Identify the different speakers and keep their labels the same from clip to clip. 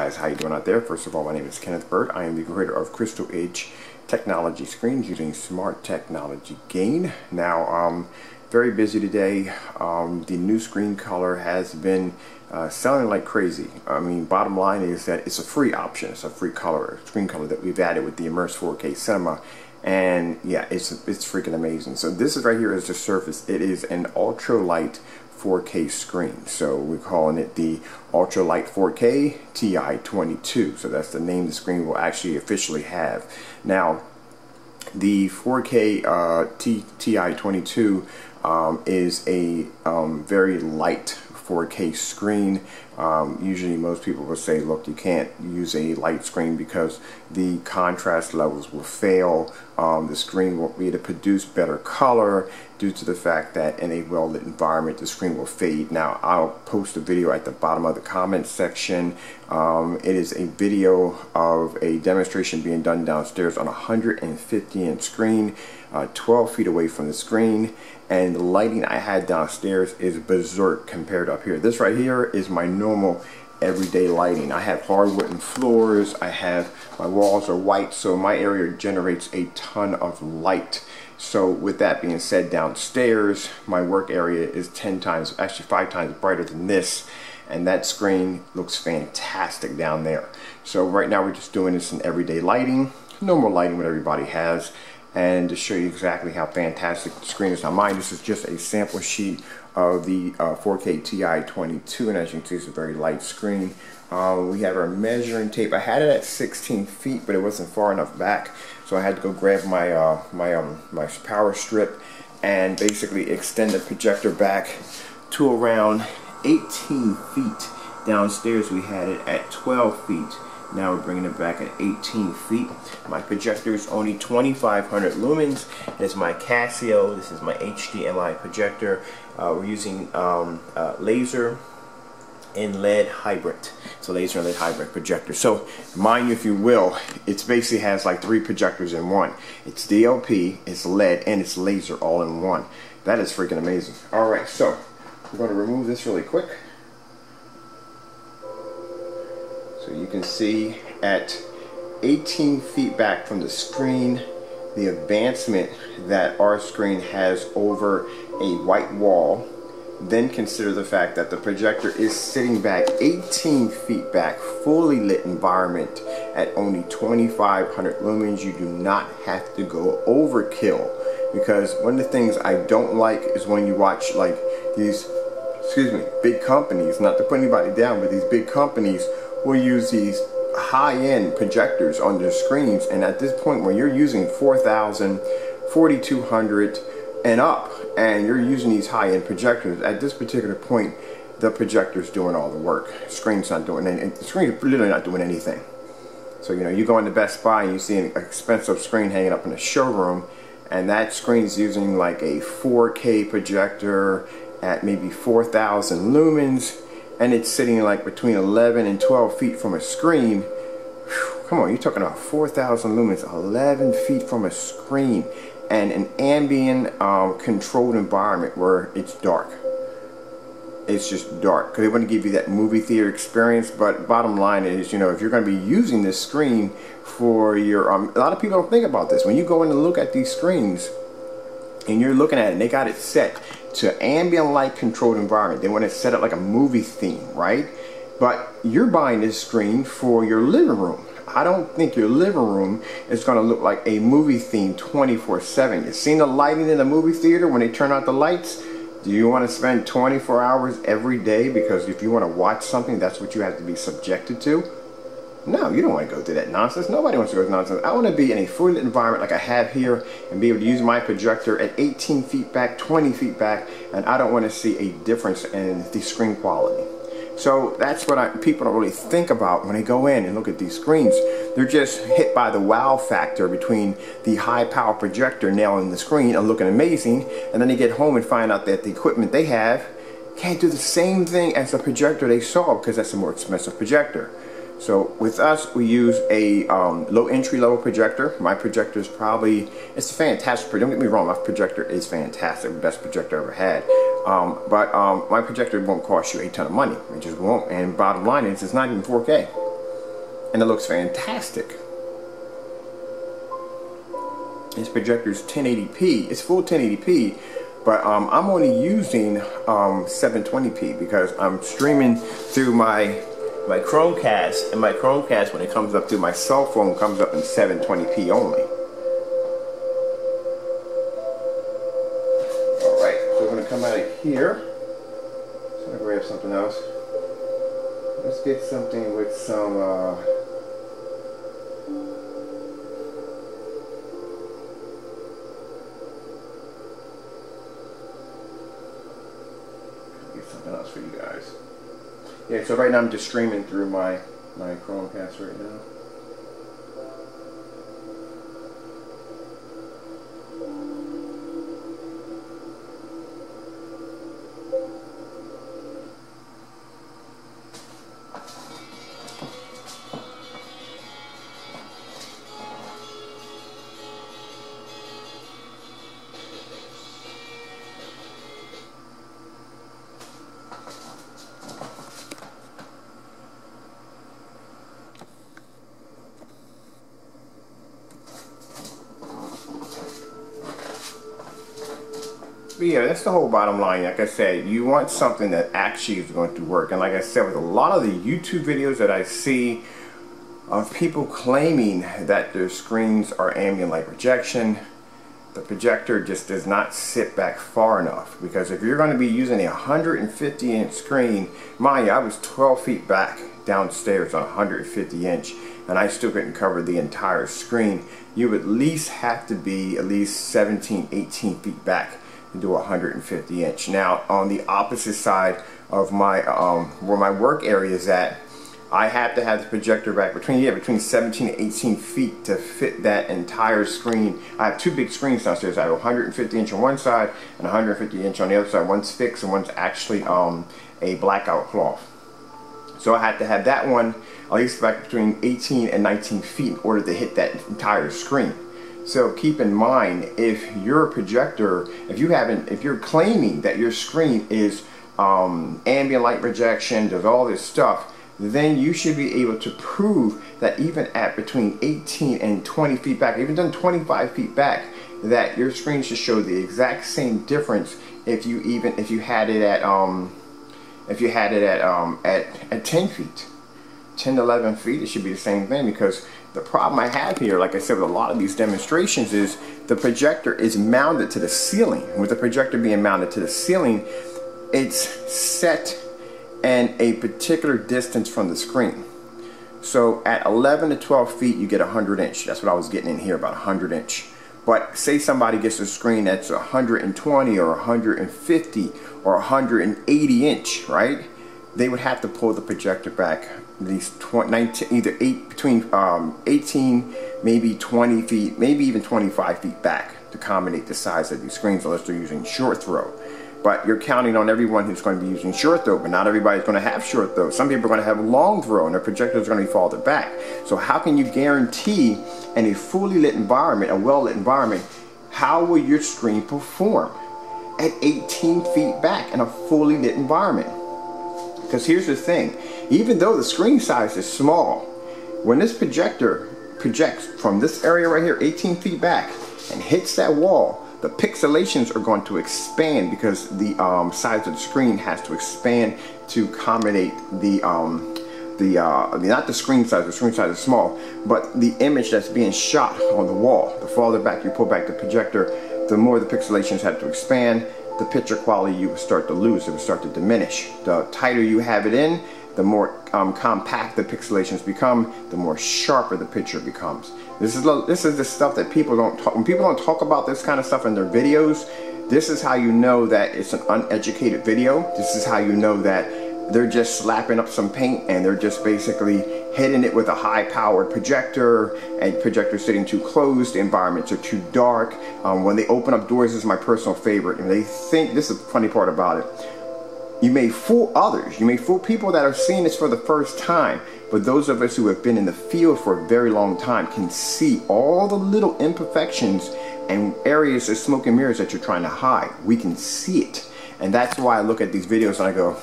Speaker 1: Guys, how you doing out there? First of all, my name is Kenneth Bird. I am the creator of Crystal Edge Technology Screens using smart technology gain. Now, very busy today. The new screen color has been selling like crazy. I mean, bottom line is that it's a free option. It's a free color, screen color that we've added with the Immerse 4K Cinema. And yeah, it's freaking amazing. So this is right here is the surface. It is an ultralight 4K screen. So we're calling it the ultralight 4K TI-22. So that's the name the screen will actually officially have. Now, the 4K TI-22 is a very light 4K screen. Usually most people will say, look, you can't use a light screen because the contrast levels will fail. The screen won't be able to produce better color due to the fact that in a well-lit environment the screen will fade. Now, I'll post a video at the bottom of the comment section. It is a video of a demonstration being done downstairs on a 150-inch screen, 12 feet away from the screen, and the lighting I had downstairs is berserk compared to up here. This right here is my normal everyday lighting. I have hardwood floors, my walls are white, so my area generates a ton of light. So with that being said, downstairs my work area is 10 times, actually 5 times brighter than this, and that screen looks fantastic down there. So right now we're just doing this in everyday lighting, normal lighting what everybody has, and to show you exactly how fantastic the screen is. Now mind, this is just a sample sheet of the 4K TI-22, and as you can see, it's a very light screen. We have our measuring tape. I had it at 16 feet, but it wasn't far enough back, so I had to go grab my my power strip and basically extend the projector back to around 18 feet. Downstairs we had it at 12 feet. Now we're bringing it back at 18 feet. My projector is only 2,500 lumens. It's my Casio. This is my HDMI projector. We're using laser and LED hybrid. So laser and LED hybrid projector. So mind you, if you will, it basically has like 3 projectors in one. It's DLP, it's LED, and it's laser all in one. That is freaking amazing. Alright, so I'm going to remove this really quick. So you can see at 18 feet back from the screen, the advancement that our screen has over a white wall. Then consider the fact that the projector is sitting back 18 feet back, fully lit environment at only 2,500 lumens. You do not have to go overkill, because one of the things I don't like is when you watch like these, big companies, not to put anybody down, but these big companies will use these high-end projectors on their screens, and at this point when you're using 4,000, 4,200 and up, and you're using these high-end projectors, at this particular point the projector's doing all the work. The screen's not doing anything. The screen's literally not doing anything. So you know, you go into Best Buy and you see an expensive screen hanging up in a showroom, and that screen's using like a 4K projector at maybe 4,000 lumens, and it's sitting like between 11 and 12 feet from a screen. Whew, come on, you're talking about 4,000 lumens, 11 feet from a screen, and an ambient controlled environment where it's dark. It's just dark, because they want to give you that movie theater experience. But bottom line is, you know, if you're going to be using this screen for your, a lot of people don't think about this. When you go in and look at these screens, and you're looking at it, and they got it set to ambient light controlled environment. They want to set it like a movie theme, right? But you're buying this screen for your living room. I don't think your living room is going to look like a movie theme 24/7. You've seen the lighting in the movie theater when they turn out the lights? Do you want to spend 24 hours every day? Because if you want to watch something, that's what you have to be subjected to. No, you don't want to go through that nonsense. Nobody wants to go through nonsense. I want to be in a fully lit environment like I have here and be able to use my projector at 18 feet back, 20 feet back, and I don't want to see a difference in the screen quality. So that's what people don't really think about when they go in and look at these screens. They're just hit by the wow factor between the high power projector nailing the screen and looking amazing, and then they get home and find out that the equipment they have can't do the same thing as the projector they saw, because that's a more expensive projector. So with us, we use a low entry level projector. My projector is probably, it's a fantastic, don't get me wrong, my projector is fantastic, the best projector I ever had. But my projector won't cost you a ton of money, it just won't. And bottom line is, it's not even 4K. and it looks fantastic. This projector's 1080p. It's full 1080p, but I'm only using 720p because I'm streaming through my Chromecast, and my Chromecast, when it comes up through my cell phone, comes up in 720p only. Alright, so we're going to come out of here. So I'm going to grab something else. Let's get something with some get something else for you guys. Yeah, so right now I'm just streaming through my Chromecast right now. But yeah, that's the whole bottom line. Like I said, you want something that actually is going to work. And like I said, with a lot of the YouTube videos that I see of people claiming that their screens are ambient light projection, the projector just does not sit back far enough. Because if you're going to be using a 150-inch screen, mind you, I was 12 feet back downstairs on a 150-inch, and I still couldn't cover the entire screen. You would at least have to be at least 17, 18 feet back to do a 150-inch. Now, on the opposite side of my where my work area is at, I have to have the projector back between 17 and 18 feet to fit that entire screen. I have two big screens downstairs. I have a 150-inch on one side and a 150-inch on the other side. One's fixed and one's actually a blackout cloth. So I had to have that one at least back between 18 and 19 feet in order to hit that entire screen. So keep in mind, if your projector, if you're claiming that your screen is ambient light projection, does all this stuff, then you should be able to prove that even at between 18 and 20 feet back, even done 25 feet back, that your screen should show the exact same difference if you had it at 10 feet. 10 to 11 feet, it should be the same thing, because the problem I have here, like I said with a lot of these demonstrations, is the projector is mounted to the ceiling. With the projector being mounted to the ceiling, it's set in a particular distance from the screen. So at 11 to 12 feet, you get a 100-inch. That's what I was getting in here, about a 100-inch. But say somebody gets a screen that's 120 or 150 or 180 inch, right? They would have to pull the projector back at least between 18, maybe 20 feet, maybe even 25 feet back to accommodate the size of these screens, unless they're using short throw. But you're counting on everyone who's going to be using short throw, but not everybody's going to have short throw. Some people are going to have long throw, and their projector is going to be farther back. So how can you guarantee in a fully lit environment, a well-lit environment, how will your screen perform at 18 feet back in a fully lit environment? Because here's the thing, even though the screen size is small, when this projector projects from this area right here, 18 feet back, and hits that wall, the pixelations are going to expand, because the size of the screen has to expand to accommodate not the screen size is small, but the image that's being shot on the wall. The farther back you pull back the projector, the more the pixelations have to expand. The picture quality you will start to lose, it will start to diminish. The tighter you have it in, the more compact the pixelations become, the more sharper the picture becomes. This is the stuff that people don't talk. When people don't talk about this kind of stuff in their videos, this is how you know that it's an uneducated video. This is how you know that they're just slapping up some paint and they're just basically hitting it with a high-powered projector, and projectors sitting too close, the environments are too dark. When they open up doors, this is my personal favorite, and they think, this is the funny part about it, you may fool others, you may fool people that are seeing this for the first time, but those of us who have been in the field for a very long time can see all the little imperfections and areas of smoke and mirrors that you're trying to hide. We can see it, and that's why I look at these videos and I go,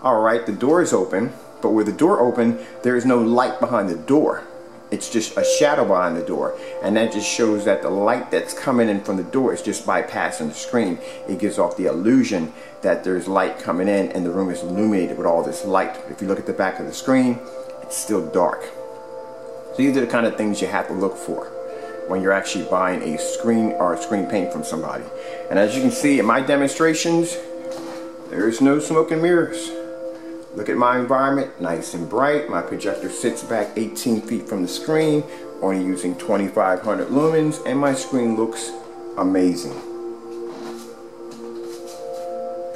Speaker 1: alright, the door is open, But with the door open, there is no light behind the door. It's just a shadow behind the door, and that just shows that the light that's coming in from the door is just bypassing the screen. It gives off the illusion that there's light coming in and the room is illuminated with all this light. If you look at the back of the screen, it's still dark. So these are the kind of things you have to look for when you're actually buying a screen or a screen paint from somebody. And as you can see in my demonstrations, there's no smoke and mirrors. Look at my environment, nice and bright. My projector sits back 18 feet from the screen, only using 2500 lumens, and my screen looks amazing.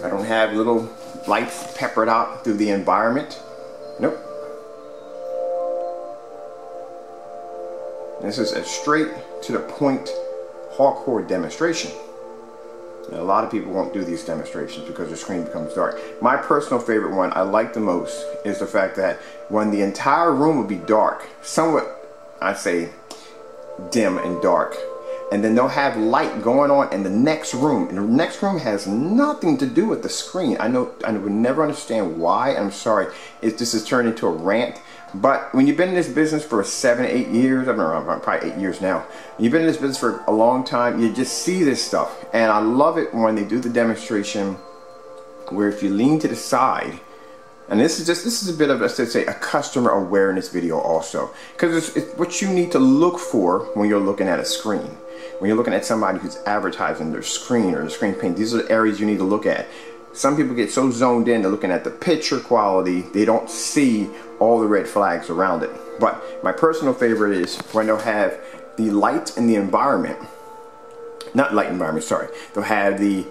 Speaker 1: I don't have little lights peppered out through the environment. Nope. This is a straight to the point hardcore demonstration. And a lot of people won't do these demonstrations because the screen becomes dark. My personal favorite one I like the most is the fact that when the entire room will be dark, somewhat, I say, dim and dark, and then they'll have light going on in the next room, and the next room has nothing to do with the screen. I know I would never understand why. I'm sorry if this has turned into a rant, but when you've been in this business for 7 or 8 years, I've been around probably 8 years now. When you've been in this business for a long time, you just see this stuff, and I love it when they do the demonstration where if you lean to the side, and this is a bit of, let's say, a customer awareness video also, because it's what you need to look for when you're looking at a screen. When you're looking at somebody who's advertising their screen or the screen paint, these are the areas you need to look at. Some people get so zoned in, they're looking at the picture quality, they don't see all the red flags around it. But my personal favorite is when they'll have the light in the environment, not light environment, sorry. They'll have the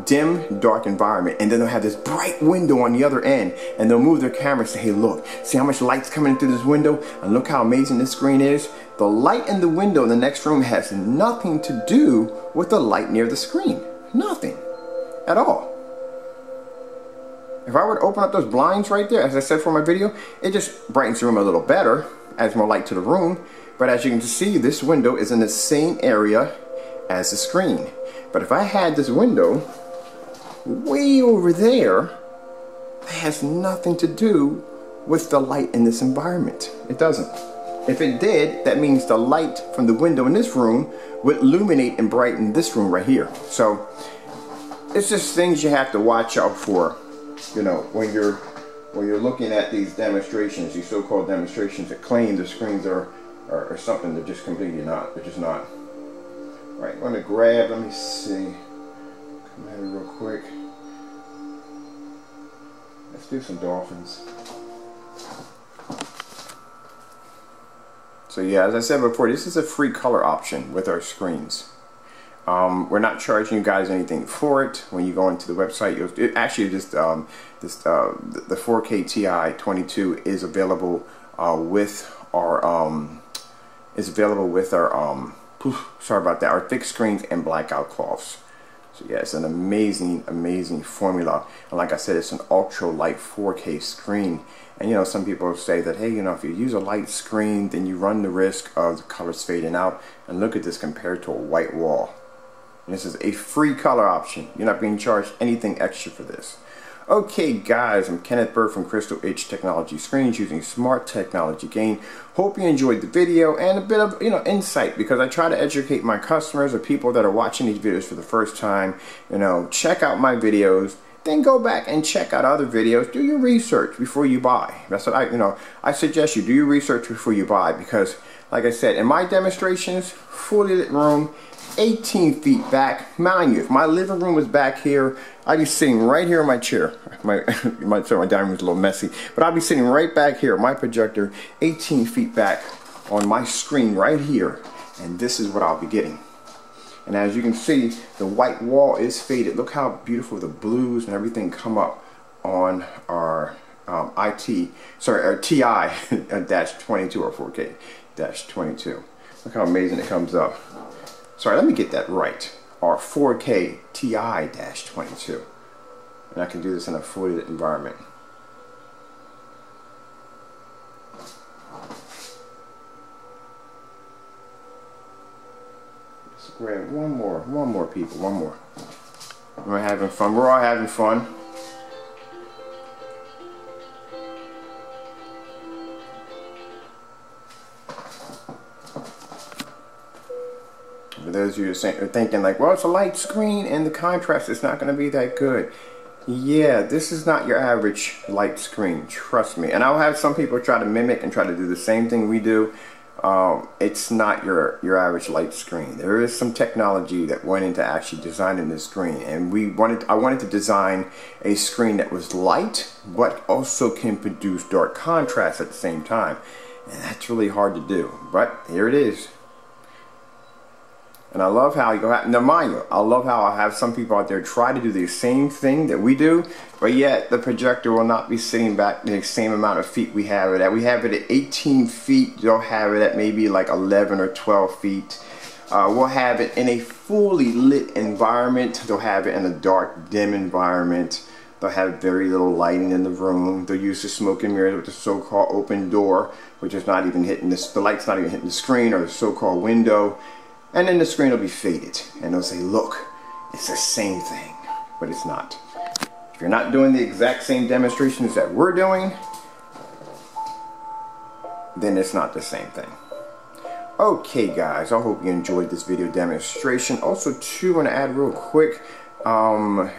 Speaker 1: dim, dark environment, and then they'll have this bright window on the other end, and they'll move their camera and say, hey, look, see how much light's coming in through this window, and look how amazing this screen is. The light in the window in the next room has nothing to do with the light near the screen. Nothing at all. If I were to open up those blinds right there, as I said for my video, it just brightens the room a little better, adds more light to the room. But as you can see, this window is in the same area as the screen. But if I had this window way over there, it has nothing to do with the light in this environment. It doesn't. If it did, that means the light from the window in this room would illuminate and brighten this room right here. So it's just things you have to watch out for, you know, when you're looking at these demonstrations, these so-called demonstrations that claim the screens are something they're just completely not. They're just not. Right, I'm going to grab, let me see, come at it real quick. Let's do some dolphins. So yeah, as I said before, this is a free color option with our screens. We're not charging you guys anything for it. When you go into the website, the 4K TI-22 is available with our sorry about that, our thick screens and blackout cloths. So yeah, it's an amazing formula, and like I said, it's an ultra light 4K screen. And you know, some people say that, hey, you know, if you use a light screen, then you run the risk of the colors fading out. And look at this compared to a white wall. And this is a free color option. You're not being charged anything extra for this. Okay guys, I'm Kenneth Bird from Crystal H Technology Screens using smart technology gain. Hope you enjoyed the video and a bit of, you know, insight, because I try to educate my customers or people that are watching these videos for the first time. You know, check out my videos, then go back and check out other videos. Do your research before you buy. That's what I suggest you do your research before you buy, because like I said, in my demonstrations, fully lit room, 18 feet back. Mind you, if my living room was back here, I'd be sitting right here in my chair. My dining room's a little messy, but I'd be sitting right back here, my projector, 18 feet back on my screen right here, and this is what I'll be getting. And as you can see, the white wall is faded. Look how beautiful the blues and everything come up on our our TI-22 or 4K-22. Look how amazing it comes up. Sorry, let me get that right. Our 4K TI-22. And I can do this in a fully lit environment. Let's grab one more people, one more. We're having fun. We're all having fun. For those of you who are thinking like, well, it's a light screen and the contrast is not going to be that good. Yeah, this is not your average light screen, trust me. And I'll have some people try to mimic and try to do the same thing we do. It's not your average light screen. There is some technology that went into actually designing this screen, and I wanted to design a screen that was light but also can produce dark contrast at the same time, and that's really hard to do, but here it is. And I love how you go out, now mind you, I love how I have some people out there try to do the same thing that we do, but yet the projector will not be sitting back the same amount of feet we have it at. We have it at 18 feet, they'll have it at maybe like 11 or 12 feet. We'll have it in a fully lit environment, they'll have it in a dark, dim environment. They'll have very little lighting in the room. They'll use the smoke and mirrors with the so-called open door, which is not even hitting the light's not even hitting the screen, or the so-called window. And then the screen will be faded, and they'll say, look, it's the same thing, but it's not. If you're not doing the exact same demonstrations that we're doing, then it's not the same thing. Okay guys, I hope you enjoyed this video demonstration. Also too, I want to add real quick, I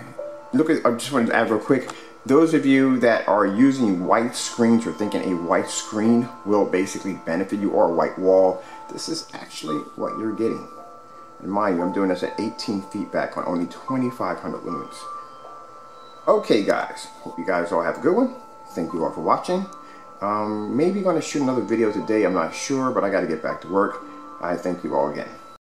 Speaker 1: just wanted to add real quick, those of you that are using white screens or thinking a white screen will basically benefit you, or a white wall, this is actually what you're getting. And mind you, I'm doing this at 18 feet back on only 2,500 lumens. Okay guys, hope you guys all have a good one. Thank you all for watching. Maybe going to shoot another video today, I'm not sure, but I got to get back to work. I thank you all again.